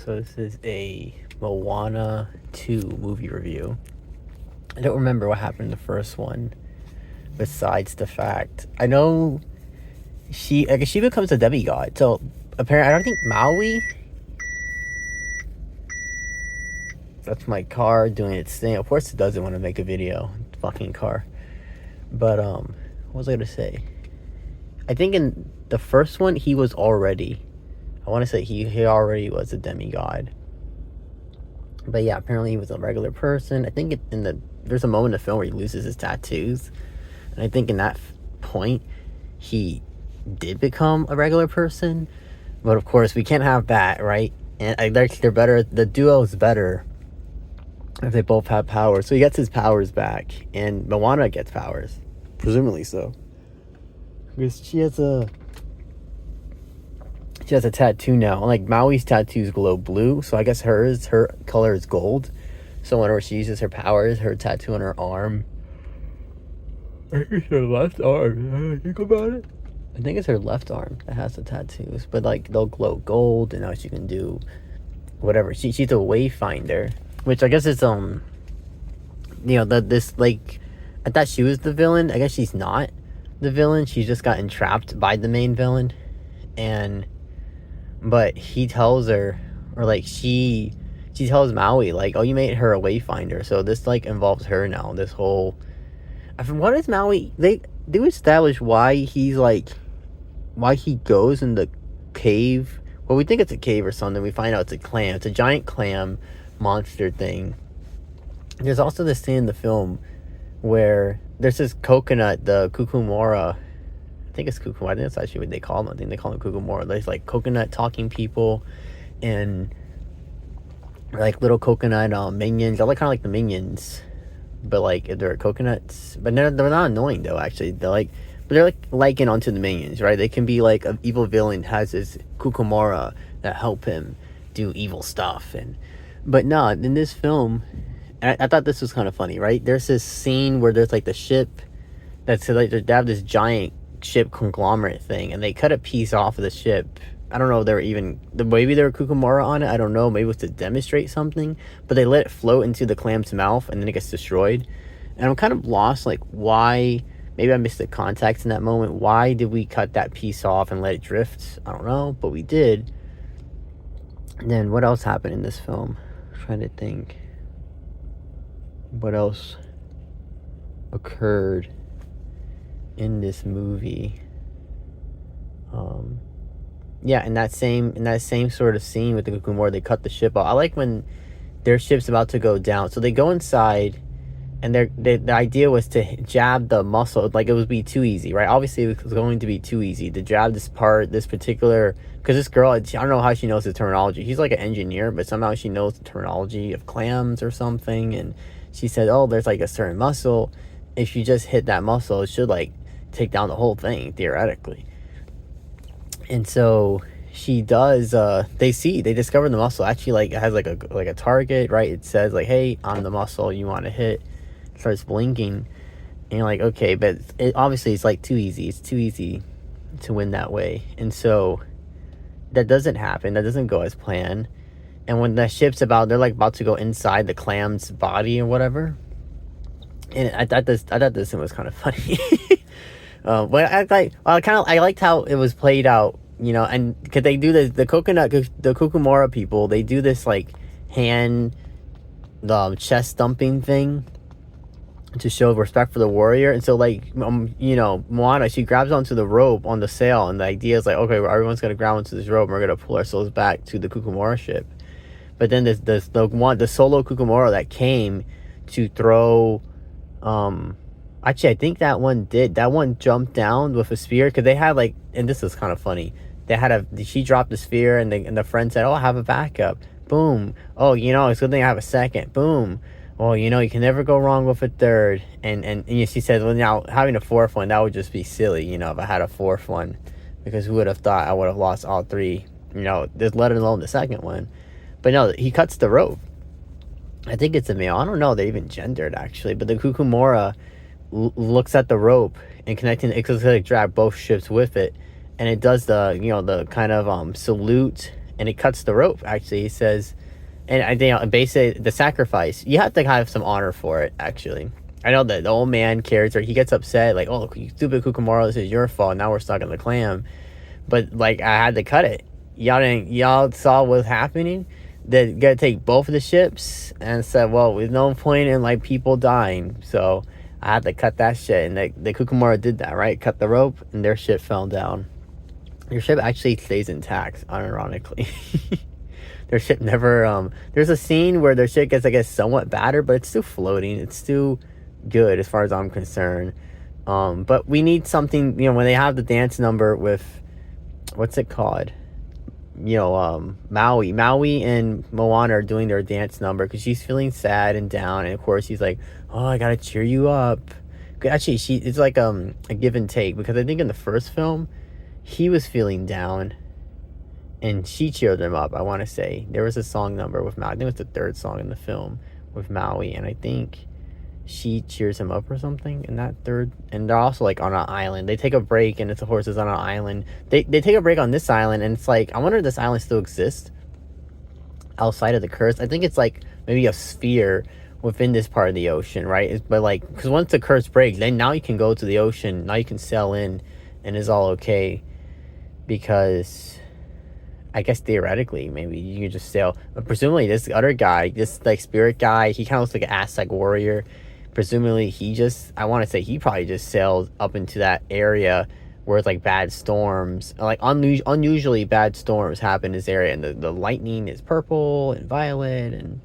So this is a Moana 2 movie review. I don't remember what happened in the first one, besides the fact I know she becomes a demigod. So apparently, I don't think Maui. That's my car doing its thing. Of course, it doesn't want to make a video. Fucking car. But what was I gonna say? I think in the first one he was already. I want to say he already was a demigod. But yeah, apparently he was a regular person. I think there's a moment in the film where he loses his tattoos, and I think in that point he did become a regular person. But of course we can't have that, right? And they're better. The duo is better if they both have powers. So he gets his powers back, and Moana gets powers, presumably so, because she has a tattoo now. Like Maui's tattoos glow blue, so I guess her color is gold. So whenever she uses her powers, her tattoo on her arm, I think it's her left arm. Think about it. I think it's her left arm that has the tattoos, but like they'll glow gold, and now she can do whatever. She's a wayfinder, which I guess is this like, I thought she was the villain. I guess she's not the villain. She's just got entrapped by the main villain, but he tells her, or like she tells Maui, like, oh, you made her a wayfinder, so this like involves her now. This whole, what is Maui? They do establish why he goes in the cave. Well, we think it's a cave or something. We find out it's a clam. It's a giant clam monster thing. There's also this scene in the film where there's this coconut, the kukumora. I think it's kukumora. I think that's actually what they call them. I think they call them kukumora. There's like coconut talking people, and like little coconut minions. They're like kind of like the minions, but like they're coconuts. But they're not annoying though. Actually, but they're like likened onto the minions, right? They can be like an evil villain has this kukumora that help him do evil stuff, but no, in this film, I thought this was kind of funny, right? There's this scene where there's like the ship that's like they have this giant ship conglomerate thing, and they cut a piece off of the ship. I don't know if maybe there were kukumara on it. I don't know. Maybe it was to demonstrate something, but they let it float into the clam's mouth, and then it gets destroyed. And I'm kind of lost, like, why? Maybe I missed the context in that moment. Why did we cut that piece off and let it drift? I don't know, but we did. And then what else happened in this film? I'm trying to think. What else occurred in this movie? Yeah, in that same sort of scene with the Kukumora, they cut the ship off. I like when their ship's about to go down, so they go inside, and the idea was to jab the muscle. Like, it would be too easy, right? Obviously it was going to be too easy to jab this particular, because this girl, I don't know how she knows the terminology. She's like an engineer, but somehow she knows the terminology of clams or something, and she said, oh, there's like a certain muscle. If you just hit that muscle, it should like take down the whole thing, theoretically. And so she does, they discover the muscle actually like it has like a target, right? It says like, hey, I'm the muscle you want to hit. It starts blinking, and you're like, okay, but obviously it's like too easy. It's too easy to win that way. And so that doesn't happen. That doesn't go as planned. And when the ship's they're like about to go inside the clam's body or whatever. And I thought this thing was kind of funny. But I liked how it was played out, and because they do the Kukumora people, they do this like hand, chest thumping thing to show respect for the warrior. And so like, Moana, she grabs onto the rope on the sail, and the idea is like, okay, well, everyone's gonna grab onto this rope, and we're gonna pull ourselves back to the Kukumora ship. But then the solo Kukumora that came to throw, actually, I think that one jumped down with a spear, because they had like, and this is kind of funny, she dropped the spear, and the friend said, oh, I have a backup. Boom. Oh, it's a good thing I have a second. Boom. Well, you can never go wrong with a third. And she said, well, now having a fourth one, that would just be silly, if I had a fourth one, because who would have thought I would have lost all three, just let alone the second one. But no, he cuts the rope. I think it's a male. I don't know. They even gendered, actually. But the Kukumora looks at the rope and connecting it, because like drag both ships with it, and it does the the kind of salute and it cuts the rope. Actually, he says, and I think basically the sacrifice, you have to have some honor for it. Actually, I know that the old man character, he gets upset like, "Oh, you stupid Kookaburra, this is your fault. Now we're stuck in the clam." But like, I had to cut it. Y'all saw what's happening. They gotta take both of the ships, and said, "Well, there's no point in like people dying." So I had to cut that shit, and the Kookaburra did that, right? Cut the rope, and their ship fell down. Your ship actually stays intact, unironically. Their ship never. There's a scene where their ship gets, I guess, somewhat battered, but it's still floating. It's still good as far as I'm concerned. But we need something. When they have the dance number with, what's it called? Maui and Moana are doing their dance number because she's feeling sad and down, and of course he's like, "Oh, I gotta cheer you up." Actually, it's like a give and take, because I think in the first film he was feeling down and she cheered him up. I want to say there was a song number with Maui. I think it was the third song in the film with Maui, and I think she cheers him up or something in that third. And they're also like on an island. They take a break, and it's the horses on an island. They take a break on this island, and it's like, I wonder if this island still exists outside of the curse. I think it's like maybe a sphere within this part of the ocean, right? But like, because once the curse breaks, then now you can go to the ocean. Now you can sail in, and it's all okay. Because I guess theoretically, maybe you could just sail. But presumably, this other guy, this like spirit guy, he kind of looks like an Aztec warrior. Presumably, I want to say he probably just sailed up into that area where it's like bad storms, like unusually bad storms happen in this area, and the lightning is purple and violet, and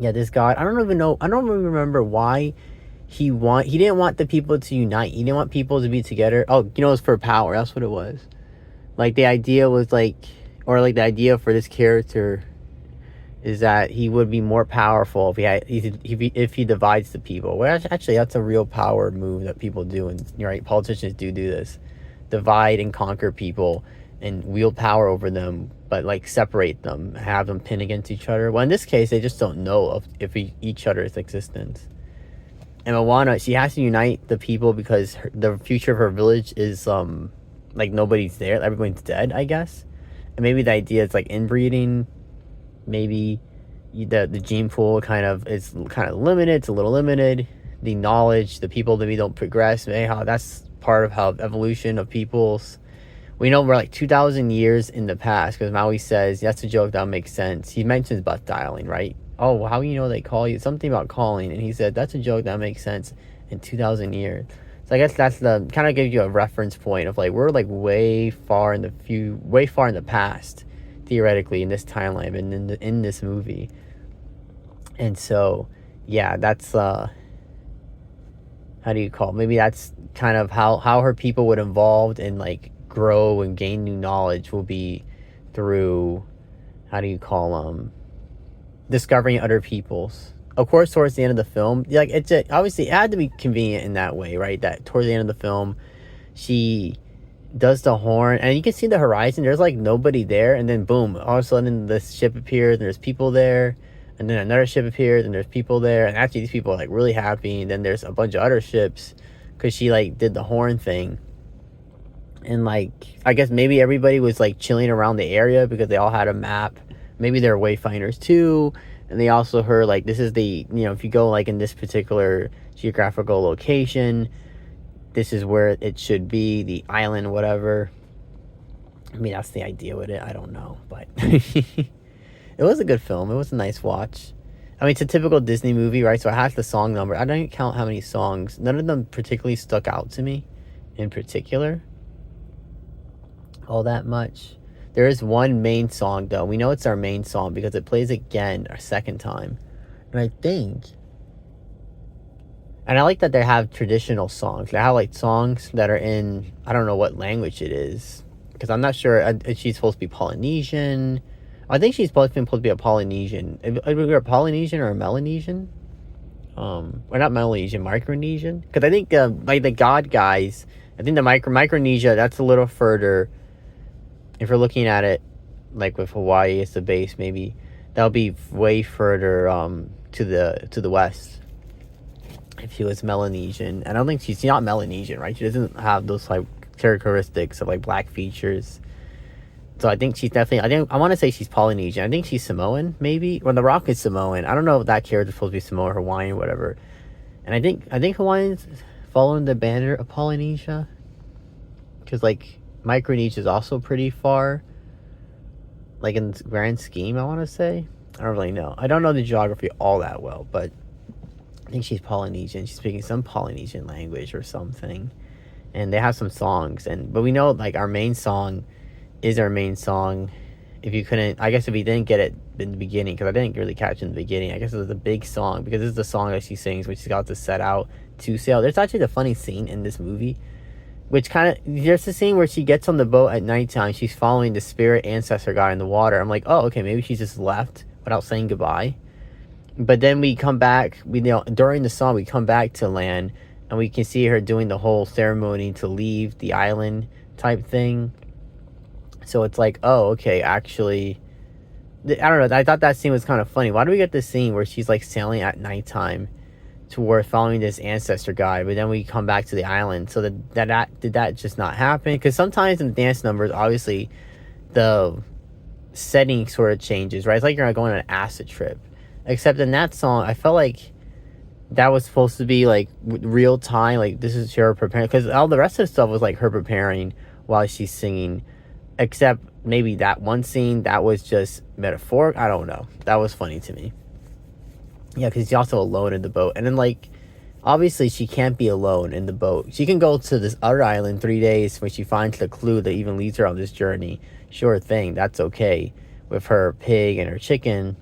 yeah, this guy, I don't even remember why he didn't want the people to unite. He didn't want people to be together. Oh, it was for power. That's what it was. Like, the idea was like, or like the idea for this character is that he would be more powerful if he divides the people. Well, actually, that's a real power move that people do, and right, politicians do this, divide and conquer people and wield power over them, but like separate them, have them pin against each other. Well, in this case, they just don't know if each other's existence. And Moana, she has to unite the people because the future of her village is like nobody's there, everyone's dead, I guess. And maybe the idea is like inbreeding. Maybe the gene pool is kind of limited. It's a little limited. The knowledge, the people that we don't progress, that's part of how evolution of peoples. We know we're like 2,000 years in the past, because Maui says, that's a joke, that makes sense. He mentions butt dialing, right? Oh, how they call you? Something about calling. And he said, that's a joke, that makes sense in 2,000 years. So I guess that's the kind of gives you a reference point of like, we're like way far in the past, theoretically, in this timeline and in this movie. And so yeah, that's maybe that's kind of how her people would evolve and like grow and gain new knowledge, will be through discovering other peoples. Of course, towards the end of the film, like, obviously it had to be convenient in that way, right? That towards the end of the film, she does the horn, and you can see the horizon. There's like nobody there, and then boom, all of a sudden the ship appears, and there's people there, and then another ship appears, and there's people there, and actually these people are like really happy. And then there's a bunch of other ships because she like did the horn thing, and like, I guess maybe everybody was like chilling around the area because they all had a map. Maybe they're wayfinders too. And they also heard like, this is the, if you go like in this particular geographical location, this is where it should be, the island, whatever. I mean, that's the idea with it. I don't know, but it was a good film. It was a nice watch. I mean, it's a typical Disney movie, right? So it has the song number. I don't count how many songs. None of them particularly stuck out to me in particular all that much. There is one main song, though. We know it's our main song because it plays again a second time. And I like that they have traditional songs. They have like songs that are in, I don't know what language it is, because I'm not sure if she's supposed to be Polynesian. I think she's supposed to be a Polynesian. Either a Polynesian or a Melanesian. Or not Melanesian, Micronesian. Because I think like the God guys, I think the Micronesia, that's a little further. If you're looking at it like with Hawaii as the base, maybe that'll be way further to the west. If she was Melanesian, and I don't think she's not Melanesian, right? She doesn't have those like characteristics of like black features So I think she's definitely. I want to say she's Polynesian. I think she's Samoan, maybe. Or The Rock is Samoan. I don't know if that character's supposed to be Samoan or Hawaiian, whatever. And I think Hawaiians following the banner of Polynesia, because like Micronesia is also pretty far. Like in the grand scheme, I want to say. I don't really know. I don't know the geography all that well, but I think she's Polynesian. She's speaking some Polynesian language or something. And they have some songs, but we know like our main song is our main song. If you didn't get it in the beginning, because I didn't really catch it in the beginning, I guess it was a big song, because this is the song that she sings when she's got to set out to sail. There's actually a funny scene in this movie, which there's a scene where she gets on the boat at nighttime. She's following the spirit ancestor guy in the water. I'm like, oh, okay, maybe she just left without saying goodbye. But then we come back, during the song, we come back to land, and we can see her doing the whole ceremony to leave the island type thing. So it's like, oh, okay, actually, I don't know. I thought that scene was kind of funny. Why do we get this scene where she's like sailing at nighttime toward following this ancestor guy, but then we come back to the island? So did that just not happen? Because sometimes in the dance numbers, obviously, the setting sort of changes, right? It's like you're going on an acid trip. Except in that song, I felt like that was supposed to be like real time. Like this is her preparing, because all the rest of the stuff was like her preparing while she's singing. Except maybe that one scene, that was just metaphoric. I don't know. That was funny to me. Yeah, because she's also alone in the boat. And then, like, obviously she can't be alone in the boat. She can go to this other island 3 days when she finds the clue that even leads her on this journey. Sure thing. That's okay with her pig and her chicken.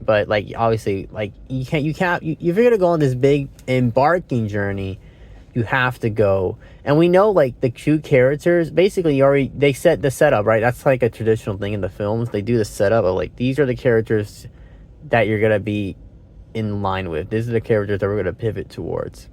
But, like, obviously, like, if you're going to go on this big embarking journey, you have to go. And we know, like, the cute characters, basically, they set the setup, right? That's like a traditional thing in the films. They do the setup of, like, these are the characters that you're going to be in line with. These are the characters that we're going to pivot towards.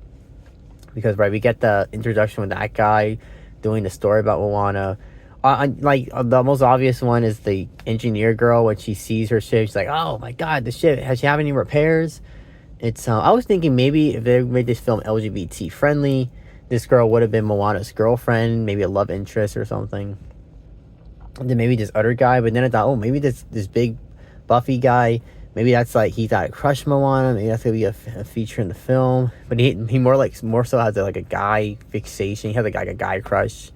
Because, right, we get the introduction with that guy doing the story about Moana. The most obvious one is the engineer girl. When she sees her ship, she's like, oh my god, the ship, has she have any repairs? It's I was thinking maybe if they made this film LGBT friendly, this girl would have been Moana's girlfriend, maybe a love interest or something. And then maybe this other guy, but then I thought, oh, maybe this big Buffy guy, maybe that's like he thought crush Moana, maybe that's gonna be a feature in the film. But he more so has like a guy fixation. He has like a guy crush,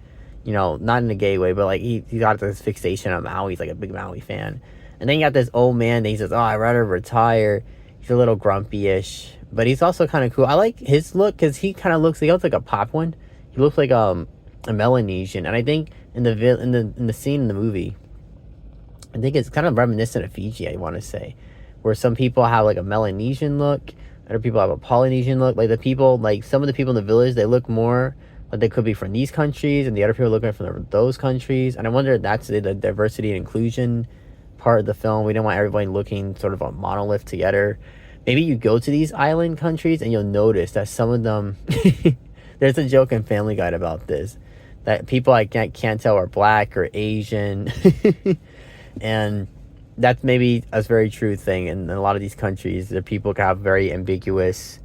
not in a gay way, but like he got this fixation on Maui. He's like a big Maui fan. And then you got this old man that he says, oh, I'd rather retire. He's a little grumpy-ish, but he's also kind of cool. I like his look because he looks like a Papuan. He looks like a Melanesian, and I think in the scene in the movie, I think it's kind of reminiscent of Fiji. I want to say, where some people have like a Melanesian look, other people have a Polynesian look. Like some of the people in the village, they look more like they could be from these countries, and the other people look like from those countries. And I wonder if that's the diversity and inclusion part of the film. We don't want everybody looking sort of a monolith together. Maybe you go to these island countries and you'll notice that some of them there's a joke in Family Guy about this, that people I can't tell are black or Asian. And that's maybe a very true thing. In a lot of these countries, the people have very ambiguous,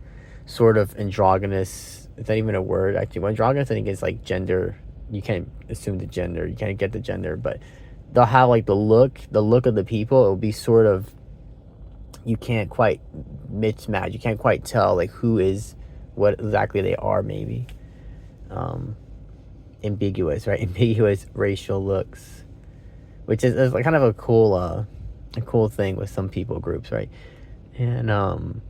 sort of androgynous, is that even a word actually? Well, androgynous I think is like gender. You can't assume the gender, you can't get the gender, but they'll have like the look of the people. It'll be sort of, you can't quite mismatch. You can't quite tell like who is what exactly they are. Maybe ambiguous, right? Ambiguous racial looks, which is like kind of a cool thing with some people groups, right? And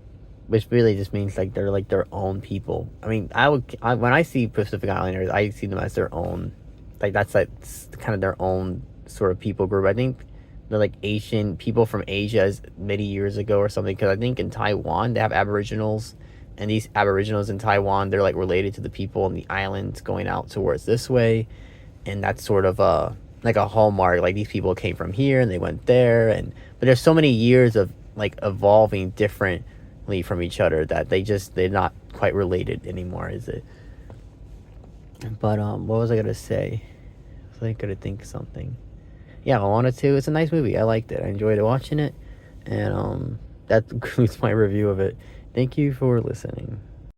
which really just means like they're like their own people. I mean, when I see Pacific Islanders, I see them as their own. Like that's like kind of their own sort of people group. I think they're like Asian people from Asia many years ago or something, because I think in Taiwan they have aboriginals, and these aboriginals in Taiwan, they're like related to the people in the islands going out towards this way, and that's sort of like a hallmark. Like these people came from here and they went there, but there's so many years of like evolving differently from each other that they're not quite related anymore, is it? But what was I gonna say? I could think of something. Yeah, Moana 2, it's a nice movie. I liked it. I enjoyed watching it. And that concludes my review of it. Thank you for listening.